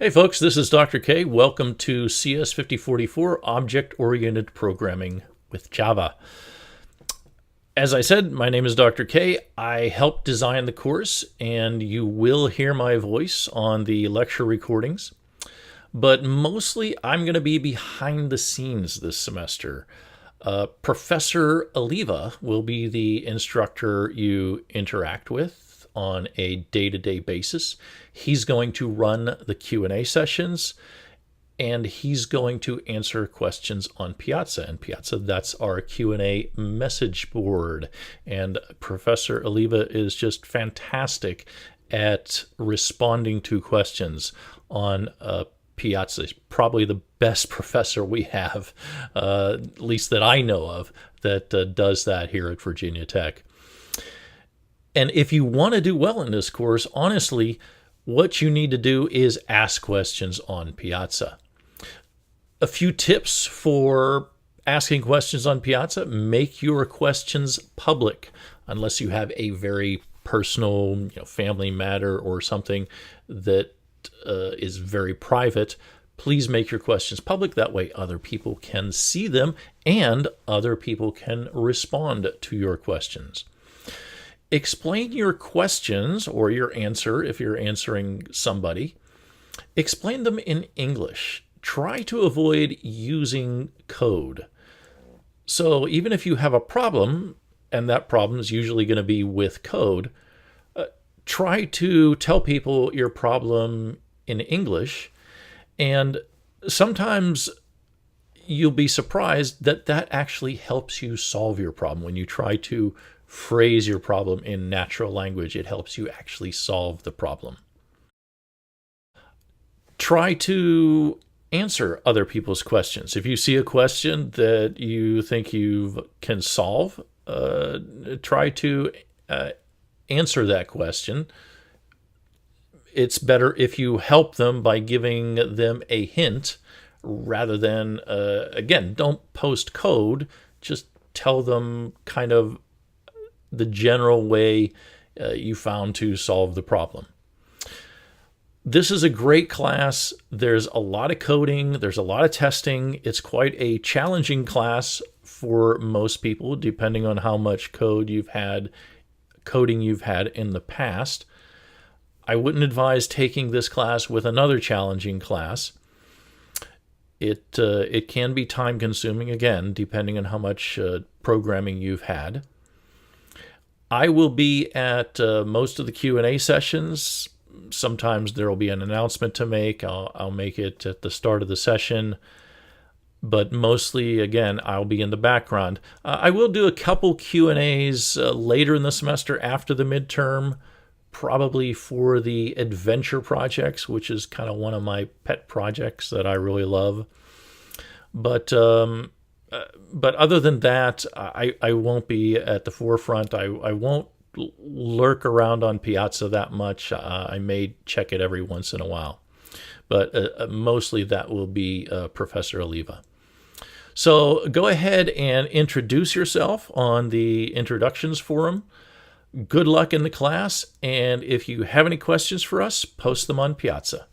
Hey folks, this is Dr. K. Welcome to CS5044 Object-Oriented Programming with Java. As I said, my name is Dr. K. I helped design the course, and you will hear my voice on the lecture recordings. But mostly, I'm going to be behind the scenes this semester. Professor Oliva will be the instructor you interact with on a day-to-day basis. He's going to run the Q&A sessions, and he's going to answer questions on Piazza. And Piazza, that's our Q&A message board. And Professor Oliva is just fantastic at responding to questions on Piazza. He's probably the best professor we have, at least that I know of, that does that here at Virginia Tech. And if you want to do well in this course, honestly, what you need to do is ask questions on Piazza. A few tips for asking questions on Piazza: make your questions public, unless you have a very personal, family matter or something that is very private. Please make your questions public. That way other people can see them and other people can respond to your questions. Explain your questions or your answer if you're answering somebody. Explain them in English. Try to avoid using code. So even if you have a problem, and that problem is usually going to be with code, try to tell people your problem in English. And sometimes you'll be surprised that that actually helps you solve your problem. When you try to phrase your problem in natural language, it helps you actually solve the problem. Try to answer other people's questions. If you see a question that you think you can solve, try to answer that question. It's better if you help them by giving them a hint rather than, again, don't post code, just tell them kind of the general way you found to solve the problem. This is a great class. There's a lot of coding. There's a lot of testing. It's quite a challenging class for most people, depending on how much coding you've had in the past. I wouldn't advise taking this class with another challenging class. It can be time consuming, again, depending on how much programming you've had. I will be at most of the Q&A sessions. Sometimes there will be an announcement to make. I'll make it at the start of the session. But mostly, again, I'll be in the background. I will do a couple Q&As later in the semester after the midterm, probably for the adventure projects, which is kind of one of my pet projects that I really love. But other than that, I won't be at the forefront. I won't lurk around on Piazza that much. I may check it every once in a while. But mostly that will be Professor Oliva. So go ahead and introduce yourself on the introductions forum. Good luck in the class, and if you have any questions for us, post them on Piazza.